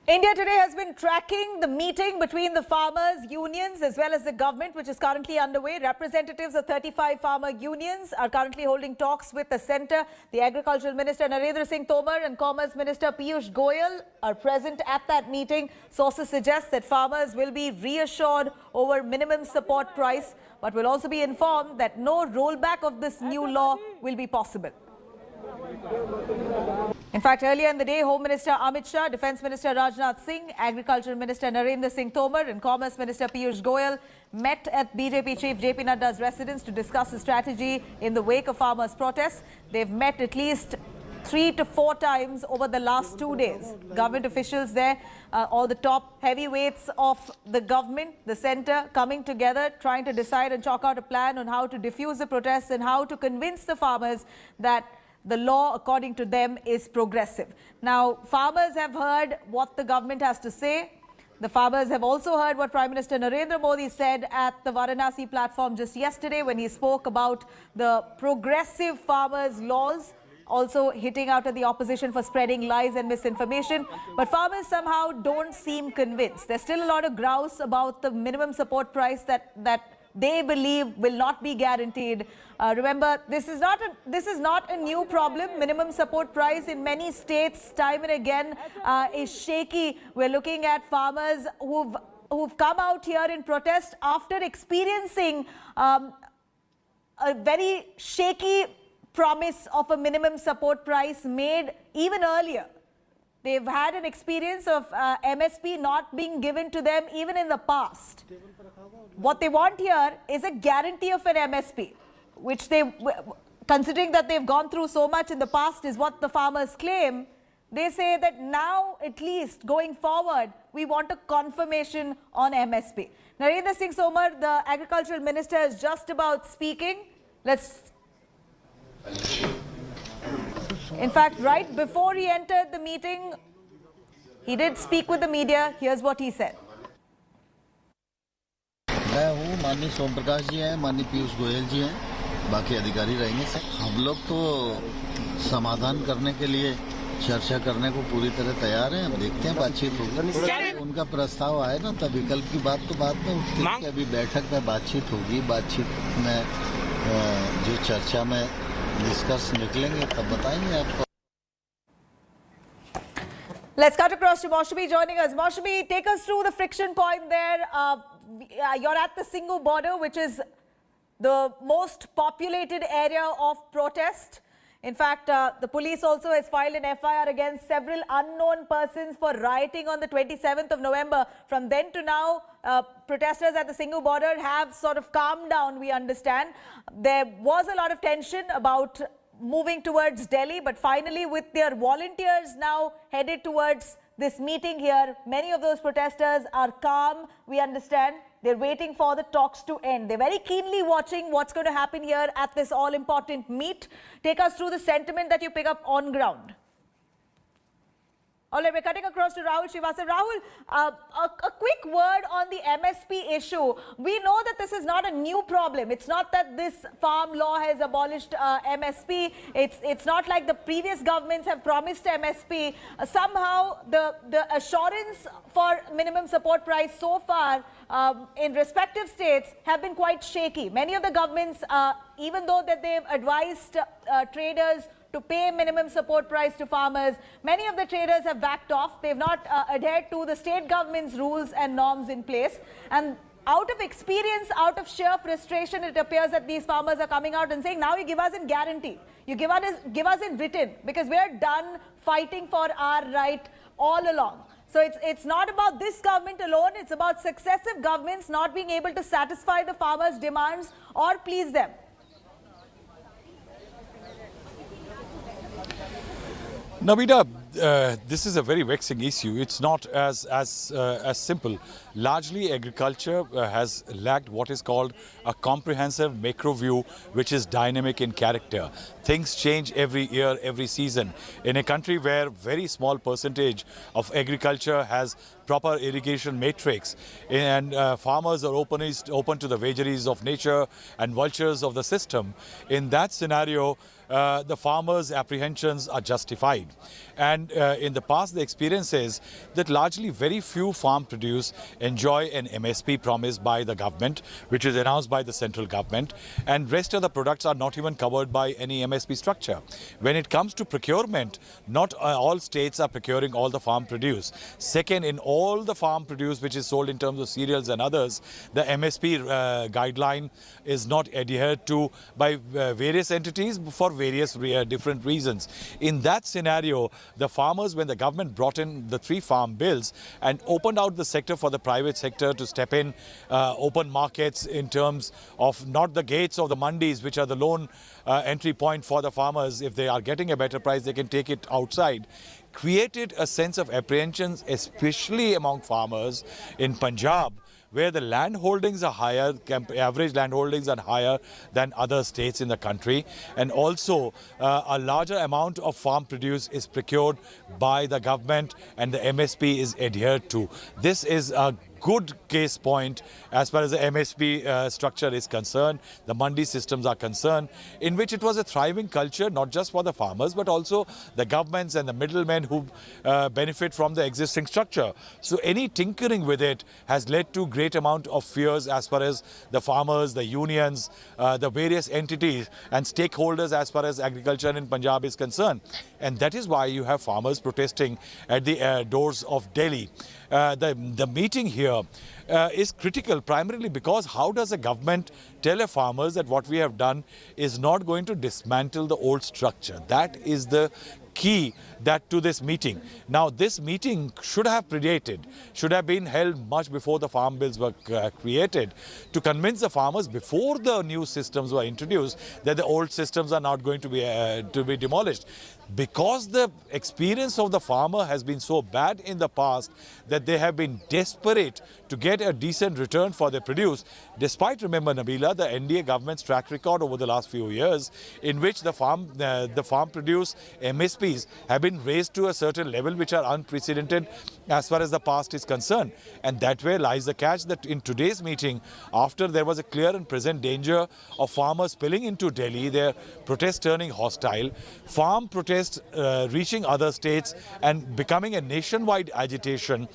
India today has been tracking the meeting between the farmers' unions as well as the government, which is currently underway. Representatives of 35 farmer unions are currently holding talks with the centre. The Agricultural Minister Narendra Singh Tomar and Commerce Minister Piyush Goyal are present at that meeting. Sources suggest that farmers will be reassured over minimum support price, but will also be informed that no rollback of this new law will be possible. In fact, earlier in the day, Home Minister Amit Shah, Defence Minister Rajnath Singh, Agriculture Minister Narendra Singh Tomar and Commerce Minister Piyush Goyal met at BJP Chief JP Nadda's residence to discuss a strategy in the wake of farmers' protests. They've met at least 3 to 4 times over the last 2 days. Government officials there, all the top heavyweights of the government, the centre, coming together, trying to decide and chalk out a plan on how to diffuse the protests and how to convince the farmers that the law, according to them, is progressive. Now, farmers have heard what the government has to say. The farmers have also heard what Prime Minister Narendra Modi said at the Varanasi platform just yesterday when he spoke about the progressive farmers' laws, also hitting out at the opposition for spreading lies and misinformation. But farmers somehow don't seem convinced. There's still a lot of grouse about the minimum support price that they believe will not be guaranteed. Remember, this is not a new problem. Minimum support price in many states, time and again, is shaky. We're looking at farmers who've come out here in protest after experiencing a very shaky promise of a minimum support price made even earlier. They've had an experience of MSP not being given to them even in the past. What they want here is a guarantee of an MSP, which they, considering that they've gone through so much in the past, is what the farmers claim. They say that now, at least going forward, we want a confirmation on MSP. Narendra Singh Tomar, the Agricultural Minister, is just about speaking. In fact, right before he entered the meeting, he did speak with the media. Here's what he said. मैं हूँ, माननीय सोम प्रकाश जी हैं, माननीय पीयूष गोयल जी हैं, बाकी अधिकारी रहेंगे। हम लोग तो समाधान करने के लिए चर्चा करने को पूरी तरह तैयार हैं। अब देखते हैं, बातचीत होगी। उनका प्रस्ताव आए ना, तब विकल्प की बात तो बाद में उठती है। अभी बैठक में बातचीत होगी, बातचीत में जो चर्चा में निष्कर्ष निकलेंगे तब बताएंगे आपको। Let's cut across to Moshabi joining us. Moshabi, take us through the friction point there. You're at the Singhu border, which is the most populated area of protest. In fact, the police also has filed an FIR against several unknown persons for rioting on the 27th of November. From then to now, protesters at the Singhu border have sort of calmed down, we understand. There was a lot of tension about moving towards Delhi, but finally with their volunteers now headed towards this meeting here, many of those protesters are calm, we understand. They're waiting for the talks to end. They're very keenly watching what's going to happen here at this all-important meet. Take us through the sentiment that you pick up on ground. All right, we're cutting across to Rahul Srivastava. Rahul, a quick word on the MSP issue. We know that this is not a new problem. It's not that this farm law has abolished MSP. It's not like the previous governments have promised MSP. Somehow, the assurance for minimum support price so far in respective states have been quite shaky. Many of the governments, even though that they've advised traders to pay minimum support price to farmers, many of the traders have backed off. They've not adhered to the state government's rules and norms in place. And out of experience, out of sheer frustration, it appears that these farmers are coming out and saying, now you give us in guarantee. You give us in written, because we're done fighting for our right all along. So it's not about this government alone. It's about successive governments not being able to satisfy the farmers' demands or please them. Nabita, this is a very vexing issue. It's not as simple. Largely, agriculture has lacked what is called a comprehensive macro view, which is dynamic in character. Things change every year, every season. In a country where very small percentage of agriculture has proper irrigation matrix and farmers are open to the vagaries of nature and vultures of the system, in that scenario, the farmers' apprehensions are justified. And And in the past, the experience is that largely very few farm produce enjoy an MSP promised by the government, which is announced by the central government, and rest of the products are not even covered by any MSP structure. When it comes to procurement, not all states are procuring all the farm produce. Second, in all the farm produce which is sold in terms of cereals and others, the MSP guideline is not adhered to by various entities for various different reasons. In that scenario, the farmers, when the government brought in the 3 farm bills and opened out the sector for the private sector to step in, open markets in terms of not the gates of the mandis, which are the lone entry point for the farmers. If they are getting a better price, they can take it outside. Created a sense of apprehension, especially among farmers in Punjab, where the land holdings are higher, average land holdings are higher than other states in the country. And also a larger amount of farm produce is procured by the government and the MSP is adhered to. This is a good case point as far as the MSP structure is concerned, the mandi systems are concerned, in which it was a thriving culture, not just for the farmers, but also the governments and the middlemen who benefit from the existing structure. So any tinkering with it has led to great amount of fears as far as the farmers, the unions, the various entities and stakeholders as far as agriculture in Punjab is concerned. And that is why you have farmers protesting at the doors of Delhi. The meeting here is critical primarily because how does a government tell a farmers that what we have done is not going to dismantle the old structure? That is the key that to this meeting. Now this meeting should have predated, should have been held much before the farm bills were created, to convince the farmers before the new systems were introduced that the old systems are not going to be demolished. Because the experience of the farmer has been so bad in the past that they have been desperate to get a decent return for their produce, despite, remember Nabila, the NDA government's track record over the last few years in which the farm produce MSPs have been raised to a certain level which are unprecedented as far as the past is concerned. And that way lies the catch that in today's meeting, after there was a clear and present danger of farmers spilling into Delhi, their protests turning hostile, farm protests reaching other states and becoming a nationwide agitation,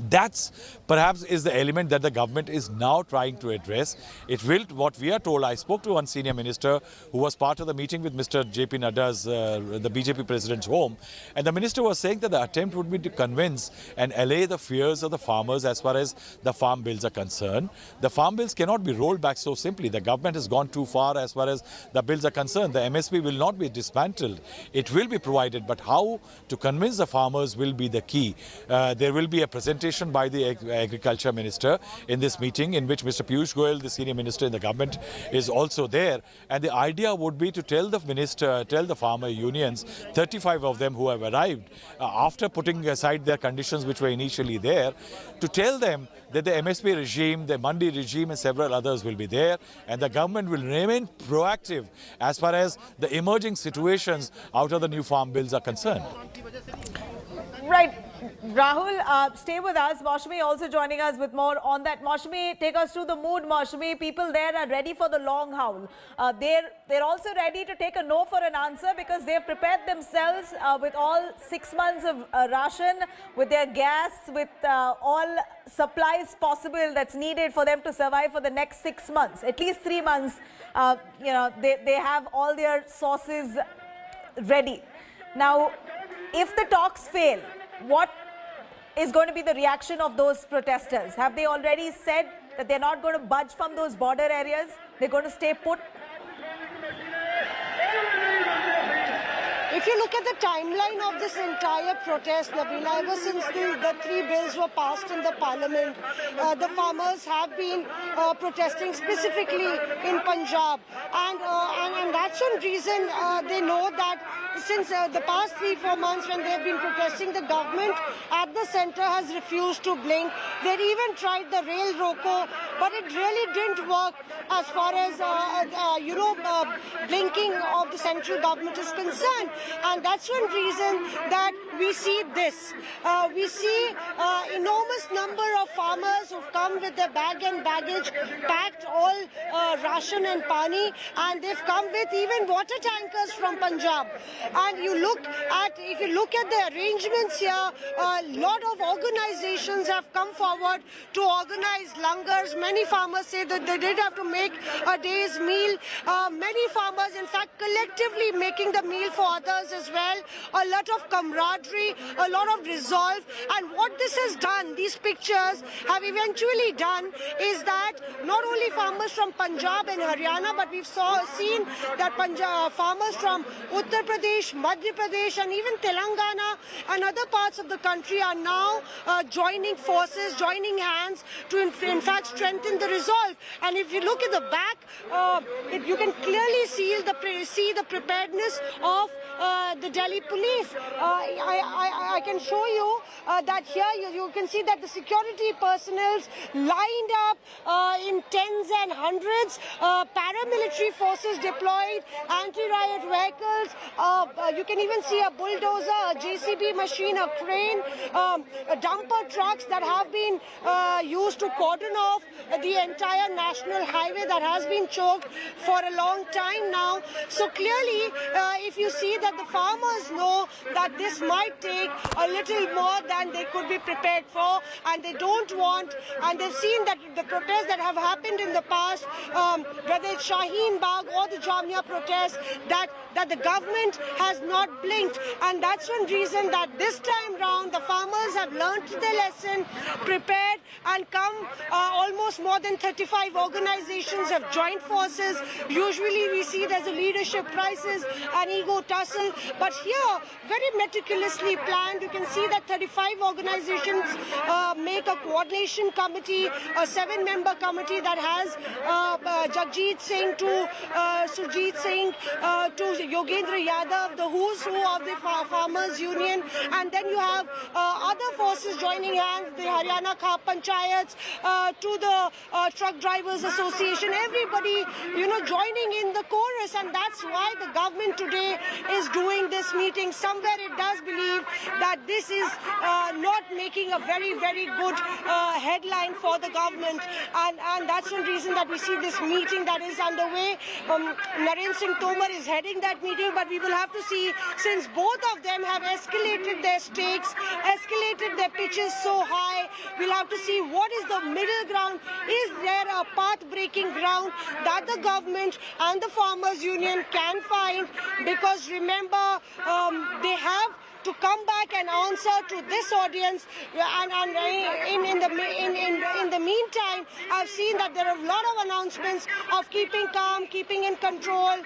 that's perhaps is the element that the government is now trying to address. It will, what we are told, I spoke to one senior minister who was part of the meeting with Mr. JP Nadda's, the BJP president's home, and the minister was saying that the attempt would be to convince and allay the fears of the farmers as far as the farm bills are concerned. The farm bills cannot be rolled back so simply. The government has gone too far as far as the bills are concerned. The MSP will not be dismantled. It will be provided, but how to convince the farmers will be the key. There will be a presentation by the Agriculture Minister in this meeting, in which Mr. Piyush Goyal, the senior minister in the government, is also there. And the idea would be to tell the minister, tell the farmer unions, 35 of them who have arrived, after putting aside their conditions which were initially there, to tell them that the MSP regime, the mandi regime and several others will be there, and the government will remain proactive as far as the emerging situations out of the new farm bills are concerned. Right. Rahul, stay with us. Maushami also joining us with more on that. Maushami, take us through the mood, Maushami. People there are ready for the long haul. They're also ready to take a no for an answer because they've prepared themselves with all 6 months of ration, with their gas, with all supplies possible that's needed for them to survive for the next 6 months. At least 3 months, they have all their sources ready. Now, if the talks fail, what is going to be the reaction of those protesters? Have they already said that they're not going to budge from those border areas? They're going to stay put? If you look at the timeline of this entire protest, Nabila, ever since the 3 bills were passed in the parliament, the farmers have been protesting specifically in Punjab. And that's one reason they know that since the past 3-4 months when they've been protesting, the government at the center has refused to blink. They even tried the rail roko, but it really didn't work as far as, blinking of the central government is concerned. And that's one reason that we see this. We see enormous number of farmers who've come with their bag and baggage, packed all ration and pani, and they've come with even water tankers from Punjab. And if you look at the arrangements here, a lot of organizations have come forward to organize langars. Many farmers say that they did have to make a day's meal. Many farmers, in fact, collectively making the meal for others as well. A lot of camaraderie, a lot of resolve. And what this has done, these pictures have eventually done, is that not only farmers from Punjab and Haryana, but we've seen that farmers from Uttar Pradesh, Madhya Pradesh, and even Telangana and other parts of the country are now joining forces, joining hands to in fact strengthen the resolve. And if you look at the back, you can clearly see the preparedness of the Delhi police. I can show you that here you can see that the security personnel lined up in tens and hundreds, paramilitary forces deployed, anti-riot vehicles. You can even see a bulldozer, a JCB machine, a crane, dumper trucks that have been used to cordon off the entire national highway that has been choked for a long time now. So clearly, if you see that the farmers know that this might take a little more than they could be prepared for, and they don't want, and they've seen that the protests that have happened in the past, whether it's Shaheen Bagh or the Jamia protests, that the government has not blinked. And that's one reason that this time round the farmers have learnt their lesson, prepared, and come. Almost more than 35 organizations have joined forces. Usually we see there's a leadership crisis, an ego tussle, but here, very meticulously planned. You can see that 35 organizations make a coordination committee, a 7-member committee that has Jagjit Singh to Surjit Singh to Yogendra Yadav, the who's who of the Farmers Union, and then you have other forces joining hands, the Haryana Khap Panchayats, to the Truck Drivers Association, everybody, joining in the chorus. And that's why the government today is doing this meeting. Somewhere it does believe that this is not making a very, very good headline for the government. And that's one reason that we see this meeting that is underway. Narendra Singh Tomar is heading that meeting, but we will have to see, since both of them have escalated their stakes, escalated their pitches so high, we'll have to see what is the middle ground. Is there a path-breaking ground that the government and the Farmers Union can find? Because remember, they have to come back and answer to this audience, and in the meantime, I've seen that there are a lot of announcements of keeping calm, keeping in control,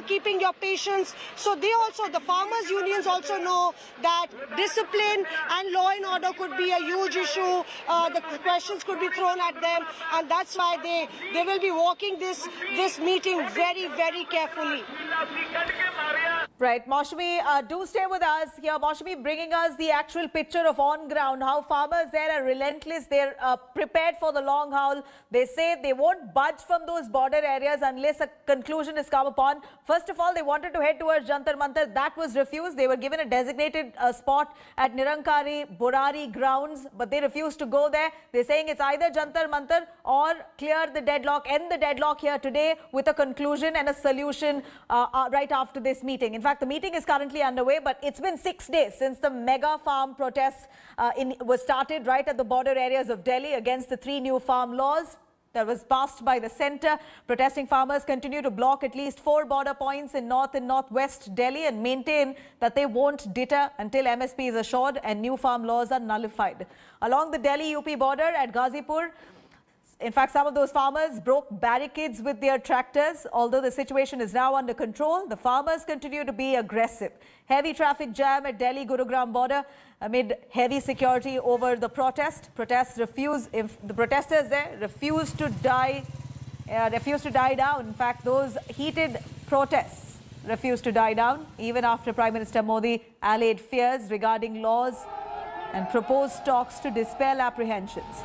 keeping your patience. So the farmers' unions also know that discipline and law and order could be a huge issue. The questions could be thrown at them, and that's why they will be walking this meeting very, very carefully. Right, Maushami, do stay with us here. Maushami bringing us the actual picture of on ground, how farmers there are relentless. They're prepared for the long haul. They say they won't budge from those border areas unless a conclusion is come upon. First of all, they wanted to head towards Jantar Mantar. That was refused. They were given a designated spot at Nirankari, Borari grounds, but they refused to go there. They're saying it's either Jantar Mantar or clear the deadlock, end the deadlock here today with a conclusion and a solution right after this meeting. In fact, the meeting is currently underway, but it's been 6 days since the mega farm protests was started right at the border areas of Delhi against the 3 new farm laws that was passed by the centre. Protesting farmers continue to block at least 4 border points in north and northwest Delhi and maintain that they won't deter until MSP is assured and new farm laws are nullified. Along the Delhi-UP border at Ghazipur, in fact, some of those farmers broke barricades with their tractors. Although the situation is now under control, the farmers continue to be aggressive. Heavy traffic jam at Delhi-Gurugram border amid heavy security over the protest. The protesters there refuse to die down. In fact, those heated protests refuse to die down even after Prime Minister Modi allayed fears regarding laws and proposed talks to dispel apprehensions.